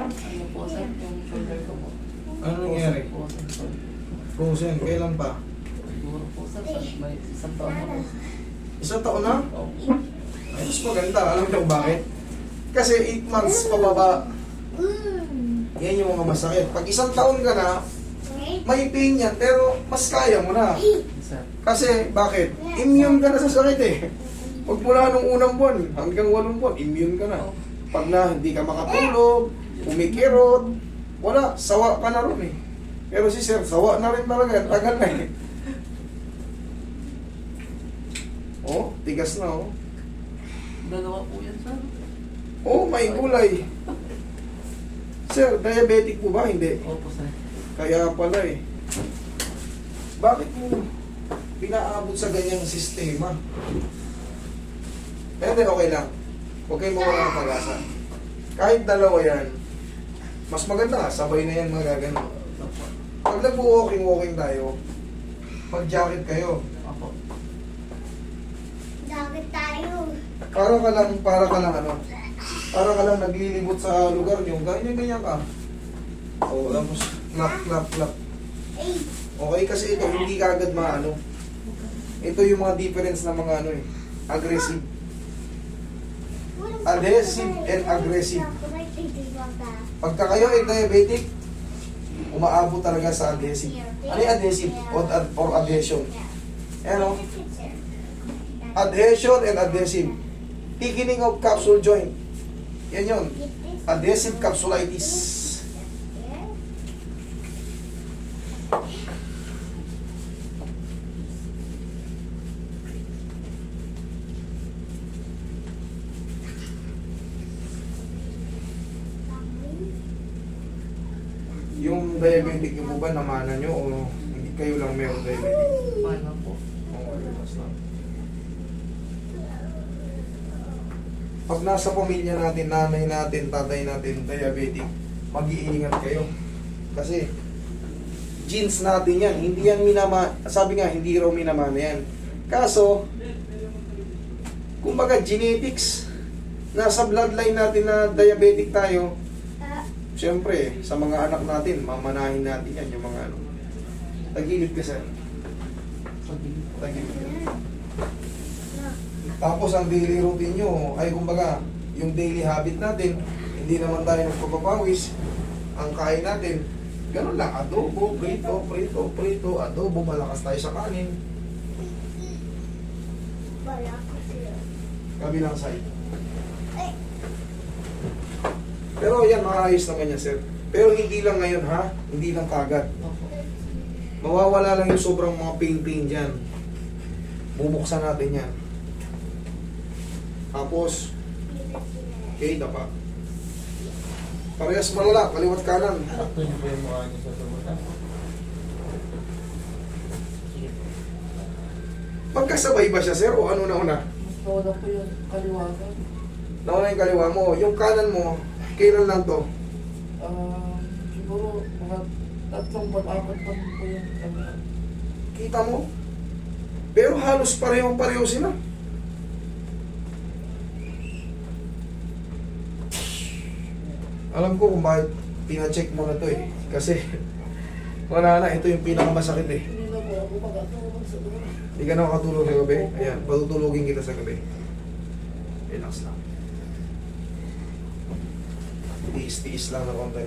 Ano po sir, yung shoulder ko po. Ano nangyari? Po, sir. Frozen, kailan pa? Siguro po sir, may isang taon na po. Isang taon na? Opo. Ay, mas maganda. Alam niyo kung bakit? Kasi 8 months pababa. Yan yung mga masakit. Pag isang taon ka na, may pain yan, pero mas kaya mo na. Sir, Kasi, bakit? Immune ka na sa sakit eh. Pag mula nung unang buwan hanggang 8 buwan, immune ka na. Pag na hindi ka makatulog, umikirot, wala, sawa ka na ron eh. Pero si Sir, sawa na rin talaga, tagal na eh. Oh, tigas na oh. dalawa po yan sir. Oh, may gulay. Sir, diabetic po ba? Hindi. Opo sir. Kaya pala eh. Bakit mo pinaabot sa ganyang sistema? Pero okay lang. Huwag kayong mawala ng pag-asa. Kahit dalawa yan, mas maganda, sabay na yan mga gagano. Opo. Pag nag-walking tayo, mag-jacket kayo. Opo. Dagat tayo. Para ka lang ano, para ka lang naglilibot sa lugar nyo, ganyan ka. O, tapos, clap. Ay, Okay, kasi ito, hindi ka agad maano. Ito yung mga difference ng mga ano eh, aggressive. Adhesive and aggressive. Pagka kayo ay diabetic, umaabot talaga sa adhesive. Ano yung adhesive or adhesion? Ayan o, adhesion and adhesive. Thickening of capsule joint. Yan yun. Adhesive capsulitis. Yung diabetic yung po ba namana nyo o hindi kayo lang meron diabetic? Paano po? Okay, basta. Pag nasa pamilya natin, nanay natin, tatay natin, diabetic, mag-iingat kayo. Kasi, genes natin yan. Hindi yan sabi nga, hindi raw minamana yan. Kaso, kumbaga genetics, nasa bloodline natin na diabetic tayo, siyempre, sa mga anak natin, mamanahin natin yan, yung mga ano. Tagilid ka sir. Tagilid ka. Tapos ang daily routine nyo, ay kumbaga, yung daily habit natin, hindi naman tayo nagpapapawis. Ang kain natin, ganun lang, adobo, prito, adobo, malakas tayo sa kanin. wala ko siya. Kabilang side. Pero yan, maayos naman yan, sir. Pero hindi lang ngayon, ha? Hindi lang kagad. Opo. Mawawala lang yung sobrang mga pain dyan. Bubuksan natin yan. Tapos, okay, dapa. Parehas malala, kaliwat kanan. Sakto niyo po yung mukha niyo sa sabutan. Magkasabay ba siya, sir? O ano na una? Mas nawala po yung kaliwagan. Nauna yung kaliwa mo. Yung kanan mo, kailan lang to? Siguro mga 3 buwan, 4 buwan po yung kanya. Kita mo? Pero halos pareho sila. Alam ko kung bakit pina-check mo na to eh. Kasi, wala na, ito yung pinakamasakit eh. Hindi na po ako makatulog sa doon. Hindi ka na makatulog sa gabi. Ayan, patutulogin kita sa gabi. Relax lang. Tiis-tiis lang na konti.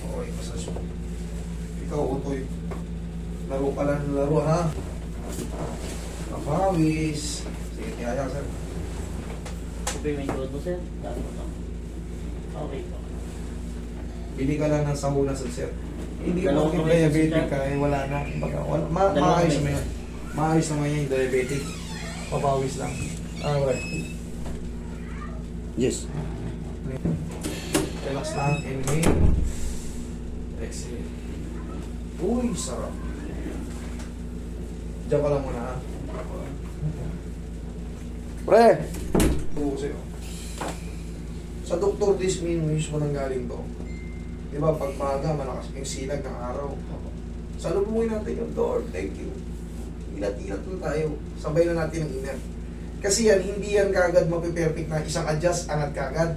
Okay, massage mo. Ikaw, utoy. Laro ka lang ng laro, ha? Kapawis. Sige, tiyaya, sir. Sabi may todo sir. Dalo lang. Okay po. Bili ka lang ng sahunas, sir. Hindi mo Dalawang kung kamay, diabetic sir. ka, eh, wala na. Kumbaga, Dalawang maayos kamay. naman yan. Maayos naman yan yung diabetic. Papawis lang. Alright. Yes. Relax lang. Inhale. Exhale. Uy, sarap. Diyan ka lang muna, ha? Pre! Tuko sa'yo. Sa Dr. Dismin, mismo nang galing to. Di ba, pag maaga, malakas yung sinag ng araw. Salubungin natin yung Lord. Thank you. Inat-inat lang tayo. Sabay na natin ang inat. Kasi yan, hindi yan kagad mapiperfect na isang adjust, angat kagad.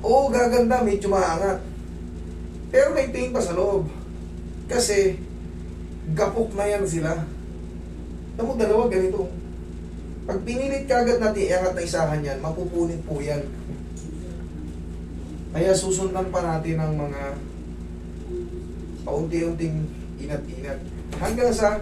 Oo, gaganda, medyo maangat. Pero may pain pa sa loob. Kasi, gapok na yan sila. Tamo dalawa ganito. Pag pinilit kagad natin iangat na isahan yan, mapupunit po yan. Kaya susundan pa natin ang mga paunti-unting inat-inat. Hanggang sa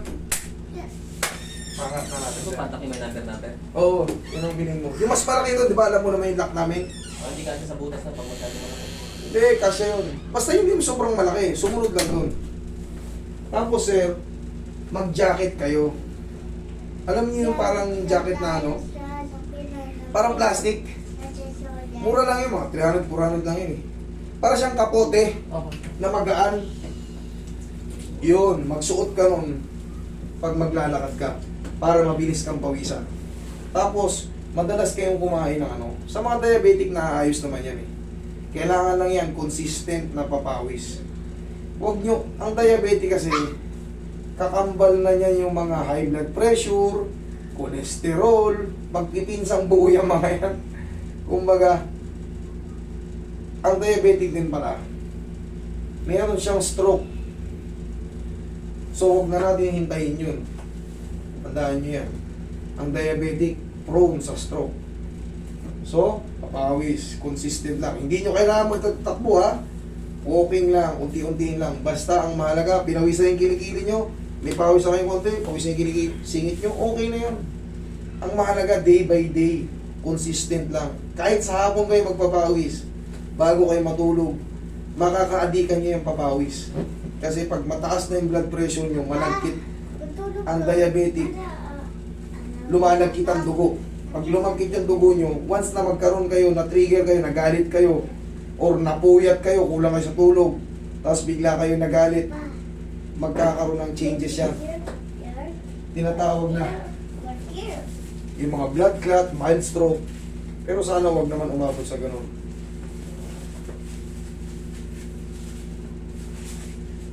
pangat na natin Ito, siya. patakiman natin natin. Oo, yun ang bilhin mo. Yung mas malaki ito, di ba alam mo naman yung lock namin? Hindi kasi sa butas na pag masyado malaki. Hindi, kasi yun. Basta yun yung sobrang malaki, sumunod lang dun. Tapos sir, mag-jacket kayo. Alam niyo yung parang jacket na ano? Parang plastic. Mura lang yun, mga 300, 400 lang yun eh. Para siyang kapote Okay. na magaan. Yun, magsuot ka nun pag maglalakad ka para mabilis kang pawisan. Tapos, madalas kayong kumain ng ano. Sa mga diabetic na ayos naman yan eh. Kailangan lang yan, consistent na papawis. Huwag nyo, ang diabetic kasi, kakambal na niya yung mga high blood pressure, cholesterol, magpipinsang buo yung mga yan. Kumbaga, ang diabetic din pala, mayroon siyang stroke. So, huwag na natin hintayin yun. Tandaan nyo yan. Ang diabetic, prone sa stroke. So, papawis, consistent lang. Hindi nyo kailangan magtatakbo ha. Walking lang, unti-unti lang. Basta ang mahalaga, pinawis na yung kilikili nyo, may pawis na kayong konti, pawis na yung kilikili, singit nyo, okay na yun. Ang mahalaga, day by day, consistent lang. Kahit sa hapon kayo magpapawis, bago kayo matulog, makakaadikan nyo yung papawis. Kasi pag mataas na yung blood pressure nyo, malagkit ang diabetic, lumalagkit ang dugo. Pag lumagkit yung dugo nyo, once na magkaroon kayo, na-trigger kayo, nagalit kayo, or napuyat kayo, kulang kayo sa tulog, tapos bigla kayo nagalit, magkakaroon ng changes yan. Tinatawag na yung mga blood clot, mild stroke, pero sana wag naman umabot sa ganun.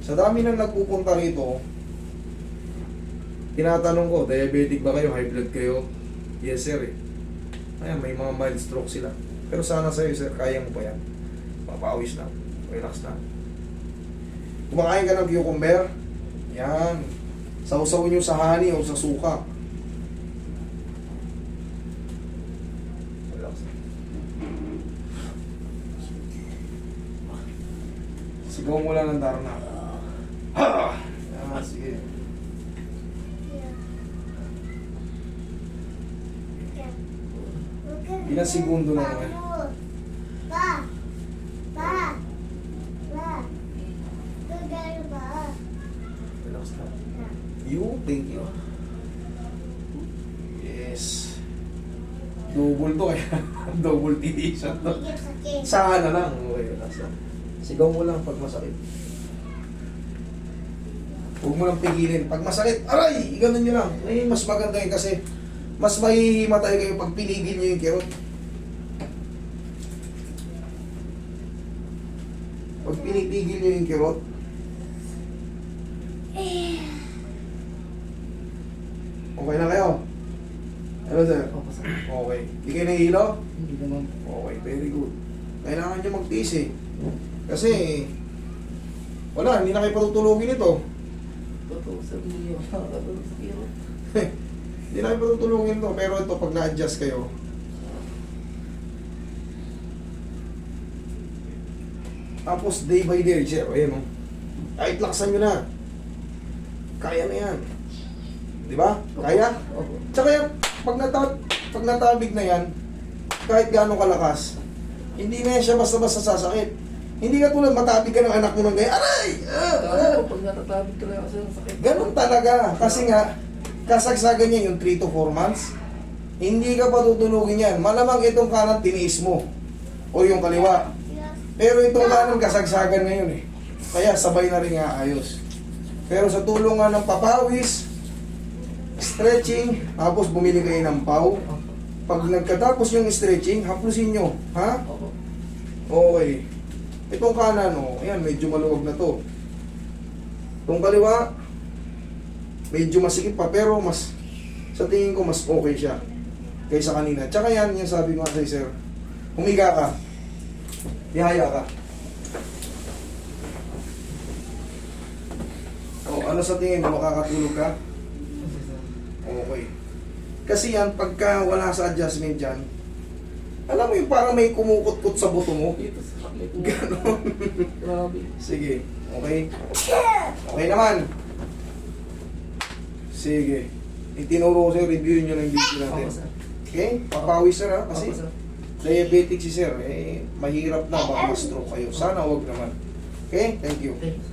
Sa dami nang nagpupunta rito, tinatanong ko, diabetic ba kayo, high blood kayo? Yes sir eh. Ayan, may mga mild stroke sila. Pero sana sa'yo sir, kaya mo pa yan. Papawis lang, relax lang. Kumakain ka ng cucumber, yan. Sausaw nyo sa honey o sa suka. Relax lang. Sigaw mo lang ng darna. Ha! Ah, sige. Ilang segundo lang naman. Pa! Pa! Pa! Tugal ba? Relax lang. You, thank you. Yes. Double to eh. Double titisyon to. Sakit. Saan na lang. Okay, relax lang. Sigaw mo lang pag masakit. Huwag mo lang pigilin. Pag masakit, aray! Ganun nyo lang. Eh, mas maganda yun kasi mas mahihimatay kayo pag pinigil nyo yung kirot. Pag pinipigil nyo yung kirot, okay na kayo? Ano sir? Okay. Hindi kayo nahihilo? Hindi naman. Okay, very good. Kailangan nyo magtiis eh. Kasi, wala, hindi na kayo patutulungin ito. Totoo sa iyo. Totoo sa iyo. Hindi na kayo patutulungin ito. Pero ito, pag na-adjust kayo, tapos day by day, sir, ayan o. Kahit laksan nyo na. Kaya na yan. Di ba? Kaya? Opo. Tsaka yan, pag natabig na yan, kahit gaano kalakas, hindi na yan siya basta-basta sasakit. Hindi ka tulad matabig ka ng anak mo ng gaya, aray! Pag natatabig talaga kasi ang sakit. Ganun talaga. Kasi nga, kasagsagan niya yung 3 to 4 months. Hindi ka patutulugin yan. Malamang itong kanan tiniis mo. O yung kaliwa. Pero itong kanan kasagsagan ngayon eh. Kaya sabay na rin nga ayos. Pero sa tulong nga ng papawis, stretching, tapos bumili kayo ng paw. Pag nagkatapos yung stretching, haplusin nyo. Ha? Opo. Okay. Itong kanan, oh, ayan, medyo maluwag na to. Itong kaliwa, Medyo masikip pa, pero mas, sa tingin ko, mas okay siya kaysa kanina. Tsaka yan, yung sabi ko nga sa'yo, sir, humiga ka, ihaya ka. O, ano sa tingin mo, makakatulog ka? Okay. Kasi yan, pagka wala sa adjustment dyan, alam mo yung parang may kumukot-kot sa buto mo? Dito sa kapit. Ganon. Grabe. Sige, okay? Okay naman. Sige. Itinuro ko sa'yo, reviewin nyo lang yung video natin. Opo, sir. Okay? Papawi sir ha, kasi Opo, sir. diabetic si sir, mahirap na baka ma-stroke kayo. Sana wag naman. Okay? Thank you. Okay.